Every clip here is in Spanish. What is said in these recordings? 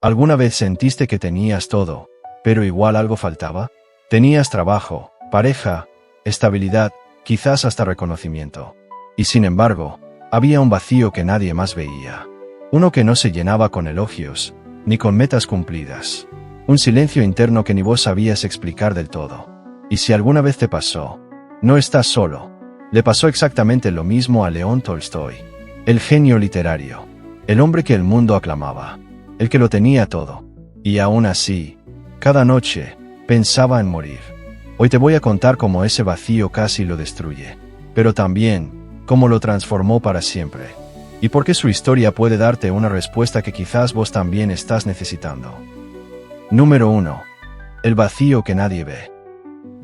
¿Alguna vez sentiste que tenías todo, pero igual algo faltaba? Tenías trabajo, pareja, estabilidad, quizás hasta reconocimiento. Y sin embargo, había un vacío que nadie más veía. Uno que no se llenaba con elogios, ni con metas cumplidas. Un silencio interno que ni vos sabías explicar del todo. Y si alguna vez te pasó, no estás solo. Le pasó exactamente lo mismo a León Tolstói. El genio literario. El hombre que el mundo aclamaba. El que lo tenía todo. Y aún así, cada noche, pensaba en morir. Hoy te voy a contar cómo ese vacío casi lo destruye. Pero también, cómo lo transformó para siempre. Y por qué su historia puede darte una respuesta que quizás vos también estás necesitando. Número 1. El vacío que nadie ve.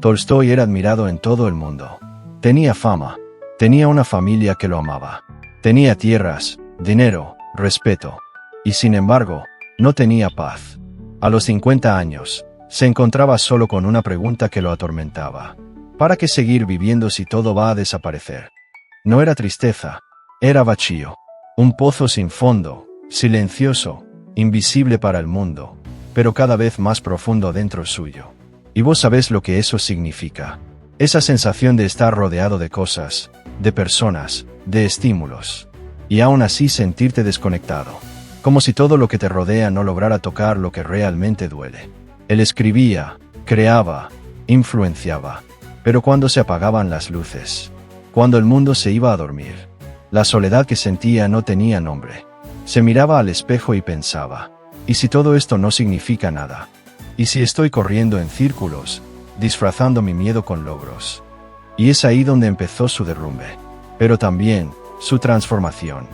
Tolstói era admirado en todo el mundo. Tenía fama. Tenía una familia que lo amaba. Tenía tierras, dinero, respeto. Y sin embargo, no tenía paz. A los 50 años, se encontraba solo con una pregunta que lo atormentaba. ¿Para qué seguir viviendo si todo va a desaparecer? No era tristeza, era vacío. Un pozo sin fondo, silencioso, invisible para el mundo, pero cada vez más profundo dentro suyo. Y vos sabés lo que eso significa. Esa sensación de estar rodeado de cosas, de personas, de estímulos. Y aún así sentirte desconectado. Como si todo lo que te rodea no lograra tocar lo que realmente duele. Él escribía, creaba, influenciaba. Pero cuando se apagaban las luces, cuando el mundo se iba a dormir, la soledad que sentía no tenía nombre. Se miraba al espejo y pensaba, ¿y si todo esto no significa nada? ¿Y si estoy corriendo en círculos, disfrazando mi miedo con logros? Y es ahí donde empezó su derrumbe. Pero también, su transformación.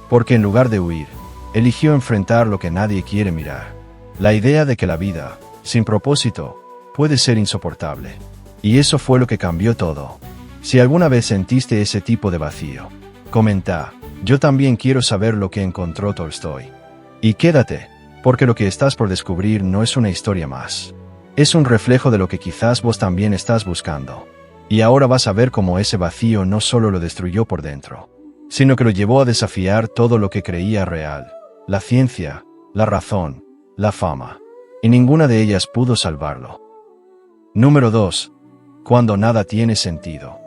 Porque en lugar de huir, eligió enfrentar lo que nadie quiere mirar. La idea de que la vida, sin propósito, puede ser insoportable. Y eso fue lo que cambió todo. Si alguna vez sentiste ese tipo de vacío, comenta, yo también quiero saber lo que encontró Tolstói. Y quédate, porque lo que estás por descubrir no es una historia más. Es un reflejo de lo que quizás vos también estás buscando. Y ahora vas a ver cómo ese vacío no solo lo destruyó por dentro, sino que lo llevó a desafiar todo lo que creía real. La ciencia, la razón, la fama. Y ninguna de ellas pudo salvarlo. Número 2. Cuando nada tiene sentido.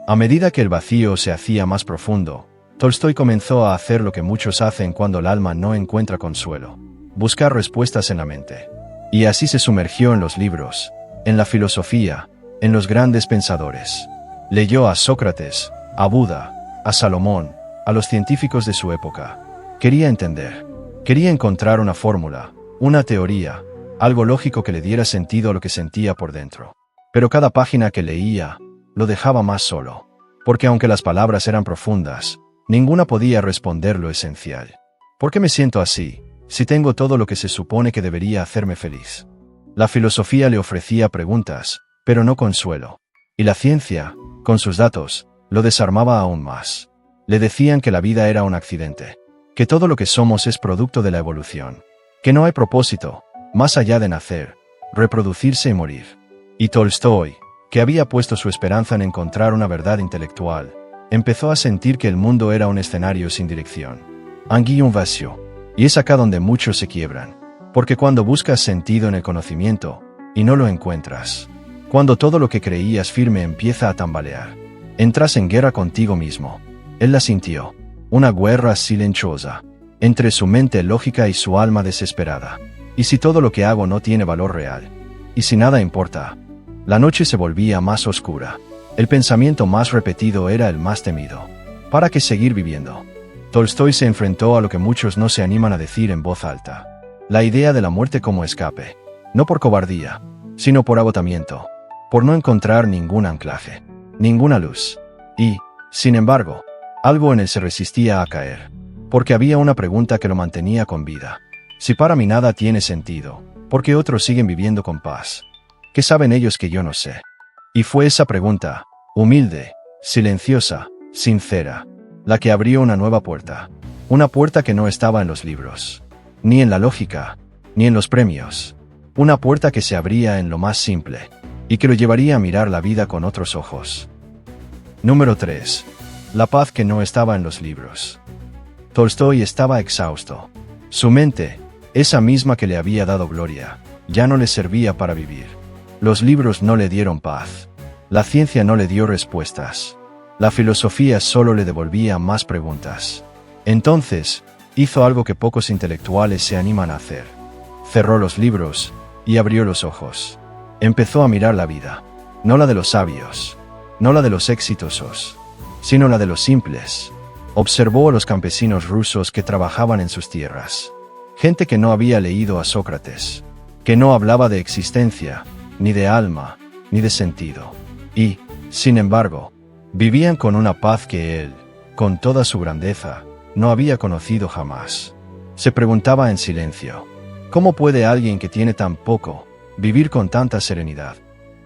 A medida que el vacío se hacía más profundo, Tolstói comenzó a hacer lo que muchos hacen cuando el alma no encuentra consuelo. Buscar respuestas en la mente. Y así se sumergió en los libros, en la filosofía, en los grandes pensadores. Leyó a Sócrates, a Buda, a Salomón, a los científicos de su época. Quería entender. Quería encontrar una fórmula, una teoría, algo lógico que le diera sentido a lo que sentía por dentro. Pero cada página que leía, lo dejaba más solo. Porque aunque las palabras eran profundas, ninguna podía responder lo esencial. ¿Por qué me siento así, si tengo todo lo que se supone que debería hacerme feliz? La filosofía le ofrecía preguntas, pero no consuelo. Y la ciencia, con sus datos, lo desarmaba aún más. Le decían que la vida era un accidente. Que todo lo que somos es producto de la evolución. Que no hay propósito, más allá de nacer, reproducirse y morir. Y Tolstói, que había puesto su esperanza en encontrar una verdad intelectual, empezó a sentir que el mundo era un escenario sin dirección. Un vacío. Y es acá donde muchos se quiebran. Porque cuando buscas sentido en el conocimiento, y no lo encuentras, cuando todo lo que creías firme empieza a tambalear, entras en guerra contigo mismo. Él la sintió. Una guerra silenciosa, entre su mente lógica y su alma desesperada. ¿Y si todo lo que hago no tiene valor real? ¿Y si nada importa? La noche se volvía más oscura. El pensamiento más repetido era el más temido. ¿Para qué seguir viviendo? Tolstói se enfrentó a lo que muchos no se animan a decir en voz alta. La idea de la muerte como escape. No por cobardía, sino por agotamiento. Por no encontrar ningún anclaje, ninguna luz. Y, sin embargo, algo en él se resistía a caer. Porque había una pregunta que lo mantenía con vida. Si para mí nada tiene sentido, ¿por qué otros siguen viviendo con paz? ¿Qué saben ellos que yo no sé? Y fue esa pregunta, humilde, silenciosa, sincera, la que abrió una nueva puerta. Una puerta que no estaba en los libros, ni en la lógica, ni en los premios. Una puerta que se abría en lo más simple, y que lo llevaría a mirar la vida con otros ojos. Número 3. La paz que no estaba en los libros. Tolstói estaba exhausto. Su mente, esa misma que le había dado gloria, ya no le servía para vivir. Los libros no le dieron paz. La ciencia no le dio respuestas. La filosofía solo le devolvía más preguntas. Entonces, hizo algo que pocos intelectuales se animan a hacer. Cerró los libros y abrió los ojos. Empezó a mirar la vida, no la de los sabios, no la de los exitosos, sino la de los simples. Observó a los campesinos rusos que trabajaban en sus tierras. Gente que no había leído a Sócrates, que no hablaba de existencia, ni de alma, ni de sentido. Y, sin embargo, vivían con una paz que él, con toda su grandeza, no había conocido jamás. Se preguntaba en silencio, ¿cómo puede alguien que tiene tan poco vivir con tanta serenidad?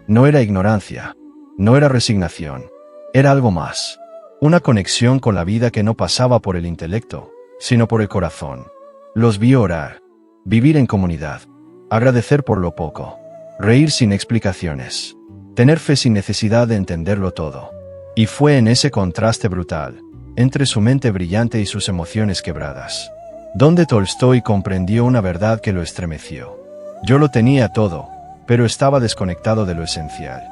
No era ignorancia, no era resignación, era algo más. Una conexión con la vida que no pasaba por el intelecto, sino por el corazón. Los vio orar, vivir en comunidad, agradecer por lo poco, reír sin explicaciones, tener fe sin necesidad de entenderlo todo. Y fue en ese contraste brutal, entre su mente brillante y sus emociones quebradas, donde Tolstói comprendió una verdad que lo estremeció. Yo lo tenía todo, pero estaba desconectado de lo esencial.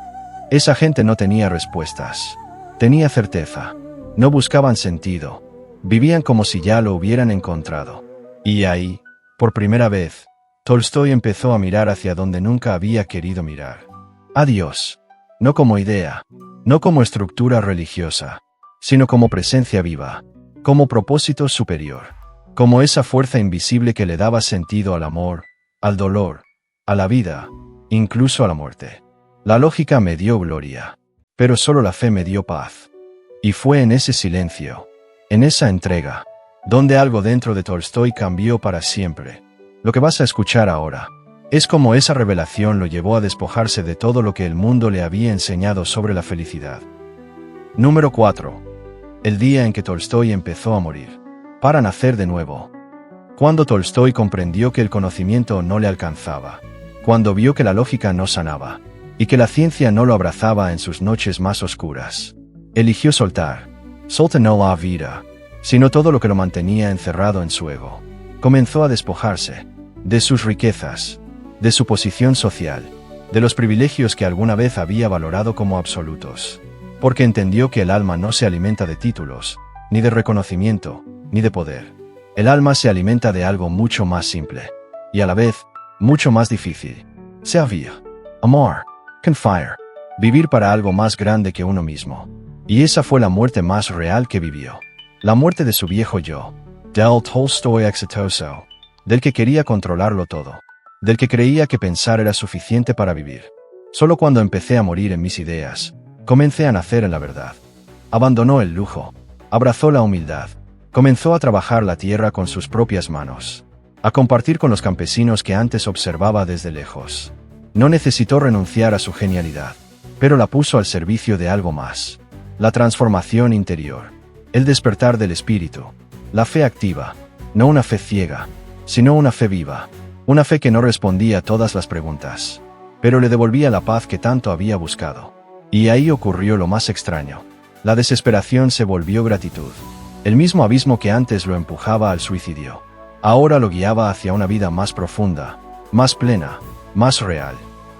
Esa gente no tenía respuestas, tenía certeza, no buscaban sentido, vivían como si ya lo hubieran encontrado. Y ahí, por primera vez, Tolstói empezó a mirar hacia donde nunca había querido mirar. A Dios, no como idea, no como estructura religiosa, sino como presencia viva, como propósito superior, como esa fuerza invisible que le daba sentido al amor, al dolor, a la vida, incluso a la muerte. La lógica me dio gloria, pero solo la fe me dio paz. Y fue en ese silencio, en esa entrega, donde algo dentro de Tolstói cambió para siempre. Lo que vas a escuchar ahora es como esa revelación lo llevó a despojarse de todo lo que el mundo le había enseñado sobre la felicidad. Número 4. El día en que Tolstói empezó a morir, para nacer de nuevo. Cuando Tolstói comprendió que el conocimiento no le alcanzaba, cuando vio que la lógica no sanaba, y que la ciencia no lo abrazaba en sus noches más oscuras, eligió soltar. Solta no la vida, sino todo lo que lo mantenía encerrado en su ego. Comenzó a despojarse de sus riquezas, de su posición social, de los privilegios que alguna vez había valorado como absolutos, porque entendió que el alma no se alimenta de títulos, ni de reconocimiento, ni de poder. El alma se alimenta de algo mucho más simple, y a la vez, mucho más difícil. Servir, amar, confiar, vivir para algo más grande que uno mismo. Y esa fue la muerte más real que vivió. La muerte de su viejo yo, del Tolstói exitoso, del que quería controlarlo todo, del que creía que pensar era suficiente para vivir. Solo cuando empecé a morir en mis ideas, comencé a nacer en la verdad. Abandonó el lujo, abrazó la humildad, comenzó a trabajar la tierra con sus propias manos, a compartir con los campesinos que antes observaba desde lejos. No necesitó renunciar a su genialidad, pero la puso al servicio de algo más. La transformación interior, el despertar del espíritu, la fe activa, no una fe ciega, sino una fe viva, una fe que no respondía a todas las preguntas, pero le devolvía la paz que tanto había buscado. Y ahí ocurrió lo más extraño. La desesperación se volvió gratitud. El mismo abismo que antes lo empujaba al suicidio, ahora lo guiaba hacia una vida más profunda, más plena, más real.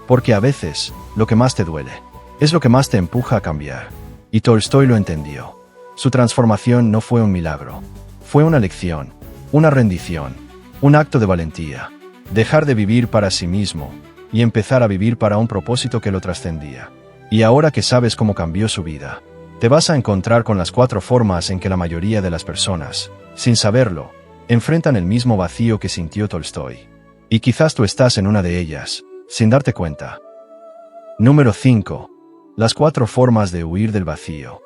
Porque a veces, lo que más te duele, es lo que más te empuja a cambiar. Y Tolstói lo entendió. Su transformación no fue un milagro, fue una lección, una rendición, un acto de valentía. Dejar de vivir para sí mismo, y empezar a vivir para un propósito que lo trascendía. Y ahora que sabes cómo cambió su vida, te vas a encontrar con las 4 formas en que la mayoría de las personas, sin saberlo, enfrentan el mismo vacío que sintió Tolstói. Y quizás tú estás en una de ellas, sin darte cuenta. Número 5. Las 4 formas de huir del vacío.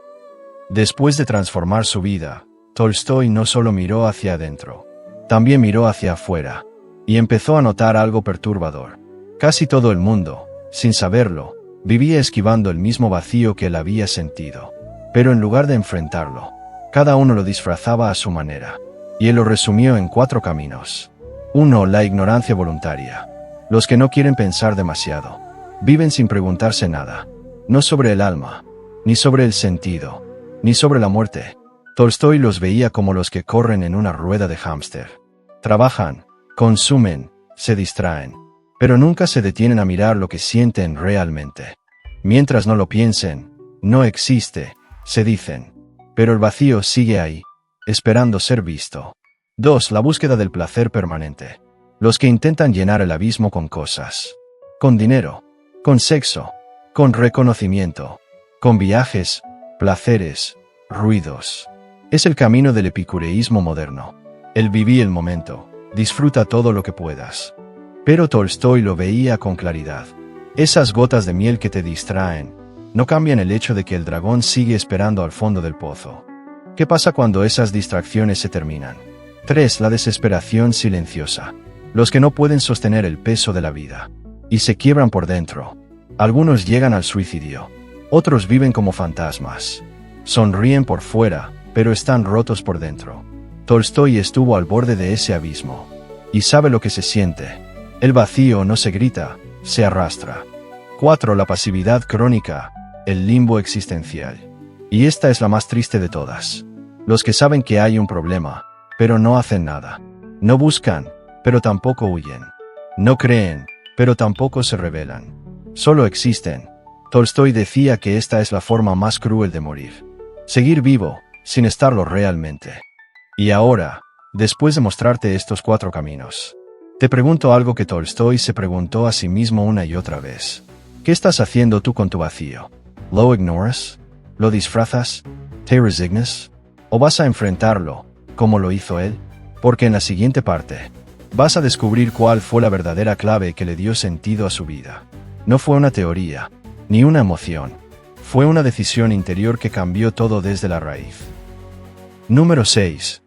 Después de transformar su vida, Tolstói no solo miró hacia adentro, también miró hacia afuera, y empezó a notar algo perturbador. Casi todo el mundo, sin saberlo, vivía esquivando el mismo vacío que él había sentido. Pero en lugar de enfrentarlo, cada uno lo disfrazaba a su manera, y él lo resumió en 4 caminos. 1. La ignorancia voluntaria. Los que no quieren pensar demasiado, viven sin preguntarse nada, no sobre el alma, ni sobre el sentido, ni sobre la muerte. Tolstói los veía como los que corren en una rueda de hámster. Trabajan, consumen, se distraen, pero nunca se detienen a mirar lo que sienten realmente. Mientras no lo piensen, no existe, se dicen, pero el vacío sigue ahí, esperando ser visto. 2. La búsqueda del placer permanente. Los que intentan llenar el abismo con cosas, con dinero, con sexo, con reconocimiento, con viajes, placeres, ruidos. Es el camino del epicureísmo moderno. El viví el momento, disfruta todo lo que puedas. Pero Tolstói lo veía con claridad. Esas gotas de miel que te distraen, no cambian el hecho de que el dragón sigue esperando al fondo del pozo. ¿Qué pasa cuando esas distracciones se terminan? 3. La desesperación silenciosa. Los que no pueden sostener el peso de la vida y se quiebran por dentro. Algunos llegan al suicidio. Otros viven como fantasmas. Sonríen por fuera, pero están rotos por dentro. Tolstói estuvo al borde de ese abismo y sabe lo que se siente. El vacío no se grita, se arrastra. 4. La pasividad crónica, el limbo existencial. Y esta es la más triste de todas. Los que saben que hay un problema, pero no hacen nada. No buscan, pero tampoco huyen. No creen, pero tampoco se rebelan. Solo existen. Tolstói decía que esta es la forma más cruel de morir. Seguir vivo, sin estarlo realmente. Y ahora, después de mostrarte estos 4 caminos, te pregunto algo que Tolstói se preguntó a sí mismo una y otra vez. ¿Qué estás haciendo tú con tu vacío? ¿Lo ignoras? ¿Lo disfrazas? ¿Te resignas? ¿O vas a enfrentarlo, como lo hizo él? Porque en la siguiente parte, vas a descubrir cuál fue la verdadera clave que le dio sentido a su vida. No fue una teoría, ni una emoción. Fue una decisión interior que cambió todo desde la raíz. Número 6.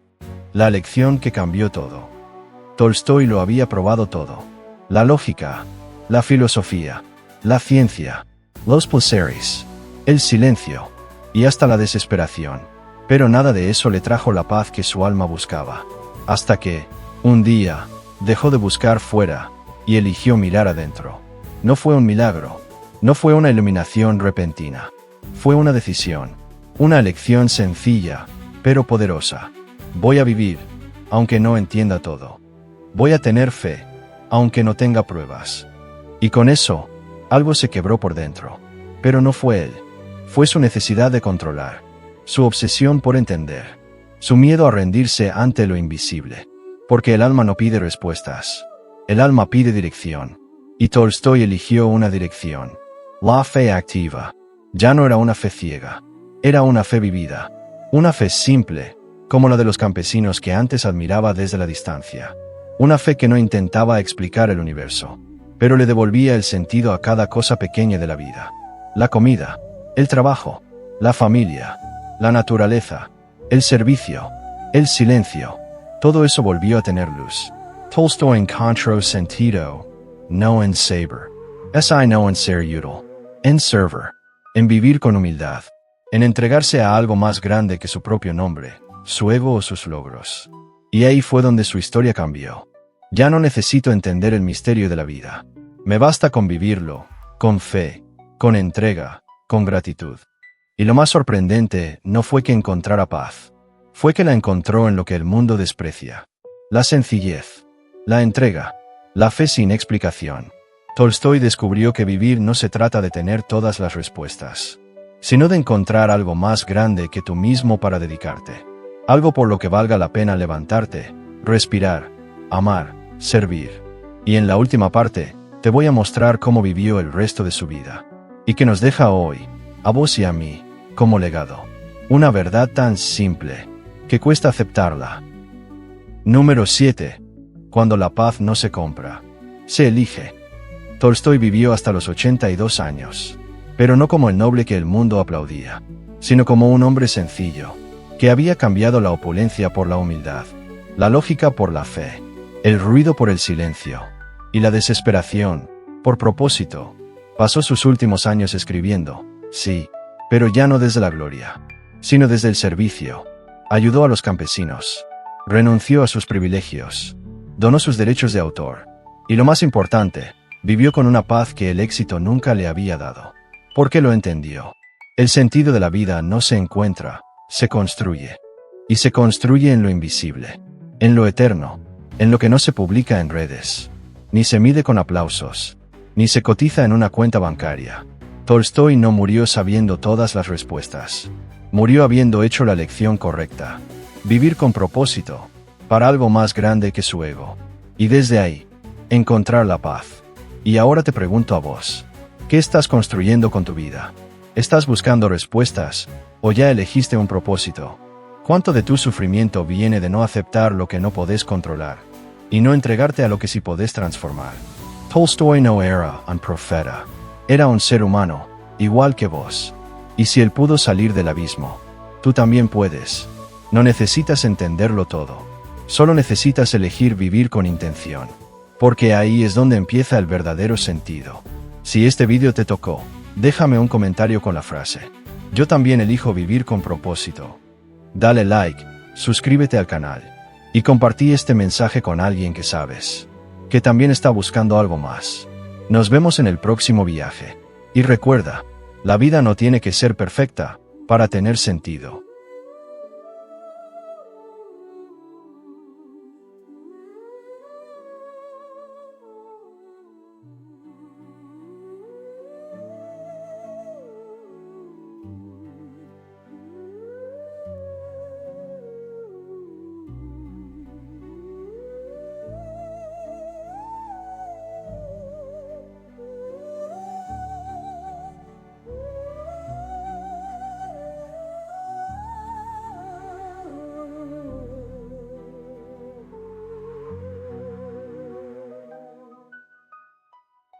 La lección que cambió todo. Tolstói lo había probado todo. La lógica, la filosofía, la ciencia, los placeres, el silencio, y hasta la desesperación. Pero nada de eso le trajo la paz que su alma buscaba. Hasta que, un día, dejó de buscar fuera, y eligió mirar adentro. No fue un milagro, no fue una iluminación repentina. Fue una decisión, una elección sencilla, pero poderosa. Voy a vivir, aunque no entienda todo. Voy a tener fe, aunque no tenga pruebas. Y con eso, algo se quebró por dentro. Pero no fue él. Fue su necesidad de controlar, su obsesión por entender, su miedo a rendirse ante lo invisible. Porque el alma no pide respuestas. El alma pide dirección. Y Tolstói eligió una dirección. La fe activa. Ya no era una fe ciega. Era una fe vivida. Una fe simple, como la de los campesinos que antes admiraba desde la distancia. Una fe que no intentaba explicar el universo, pero le devolvía el sentido a cada cosa pequeña de la vida. La comida, el trabajo, la familia, la naturaleza, el servicio, el silencio. Todo eso volvió a tener luz. Tolstói encontró sentido, no en saber. No en ser útil, en server, en vivir con humildad, en entregarse a algo más grande que su propio nombre, su ego o sus logros. Y ahí fue donde su historia cambió. Ya no necesito entender el misterio de la vida. Me basta con vivirlo, con fe, con entrega, con gratitud. Y lo más sorprendente no fue que encontrara paz. Fue que la encontró en lo que el mundo desprecia. La sencillez, la entrega, la fe sin explicación. Tolstói descubrió que vivir no se trata de tener todas las respuestas, sino de encontrar algo más grande que tú mismo para dedicarte. Algo por lo que valga la pena levantarte, respirar, amar, servir. Y en la última parte, te voy a mostrar cómo vivió el resto de su vida. Y que nos deja hoy, a vos y a mí, como legado. Una verdad tan simple, que cuesta aceptarla. Número 7. Cuando la paz no se compra, se elige. Tolstói vivió hasta los 82 años, pero no como el noble que el mundo aplaudía, sino como un hombre sencillo, que había cambiado la opulencia por la humildad, la lógica por la fe, el ruido por el silencio, y la desesperación por propósito. Pasó sus últimos años escribiendo, sí, pero ya no desde la gloria, sino desde el servicio. Ayudó a los campesinos, renunció a sus privilegios, donó sus derechos de autor, y lo más importante, vivió con una paz que el éxito nunca le había dado. Porque lo entendió. El sentido de la vida no se encuentra, se construye. Y se construye en lo invisible, en lo eterno, en lo que no se publica en redes, ni se mide con aplausos, ni se cotiza en una cuenta bancaria. Tolstói no murió sabiendo todas las respuestas. Murió habiendo hecho la elección correcta. Vivir con propósito, para algo más grande que su ego. Y desde ahí, encontrar la paz. Y ahora te pregunto a vos, ¿qué estás construyendo con tu vida? ¿Estás buscando respuestas, o ya elegiste un propósito? ¿Cuánto de tu sufrimiento viene de no aceptar lo que no podés controlar, y no entregarte a lo que sí podés transformar? Tolstói no era un profeta. Era un ser humano, igual que vos. Y si él pudo salir del abismo, tú también puedes. No necesitas entenderlo todo. Solo necesitas elegir vivir con intención. Porque ahí es donde empieza el verdadero sentido. Si este vídeo te tocó, déjame un comentario con la frase: yo también elijo vivir con propósito. Dale like, suscríbete al canal, y compartí este mensaje con alguien que sabes que también está buscando algo más. Nos vemos en el próximo viaje. Y recuerda, la vida no tiene que ser perfecta para tener sentido.